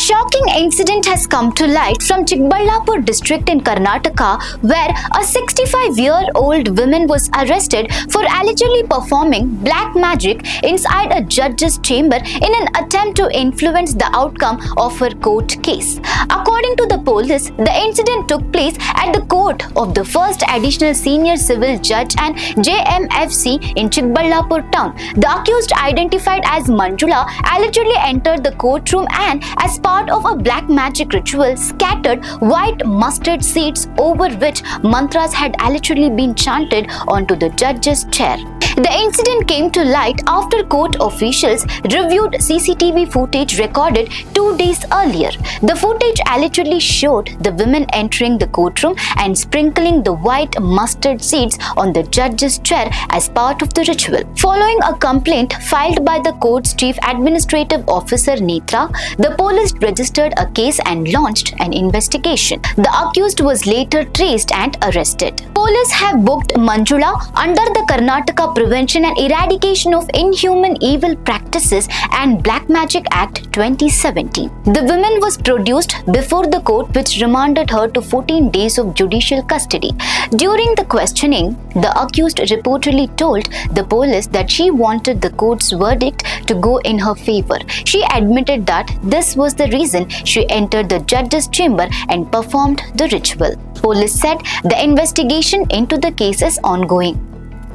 shocking incident has come to light from Chikkaballapur district in Karnataka, where a 65-year-old woman was arrested for allegedly performing black magic inside a judge's chamber in an attempt to influence the outcome of her court case. According to the police, the incident took place at the court of the first additional senior civil judge and JMFC in Chikkaballapur town. The accused, identified as Manjula, allegedly entered the courtroom and, as part of a black magic ritual, scattered white mustard seeds over which mantras had allegedly been chanted onto the judge's chair. The incident came to light after court officials reviewed CCTV footage recorded 2 days earlier. The footage allegedly showed the women entering the courtroom and sprinkling the white mustard seeds on the judge's chair as part of the ritual. Following a complaint filed by the court's chief administrative officer Netra, the police registered a case and launched an investigation. The accused was later traced and arrested. Police have booked Manjula under the Karnataka Prevention and Eradication of Inhuman Evil Practices and Black Magic Act 2017. The woman was produced before the court, which remanded her to 14 days of judicial custody. During the questioning, the accused reportedly told the police that she wanted the court's verdict to go in her favor. She admitted that this was the reason she entered the judge's chamber and performed the ritual. Police said the investigation into the case is ongoing.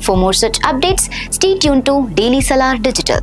For more such updates, stay tuned to Daily Salar Digital.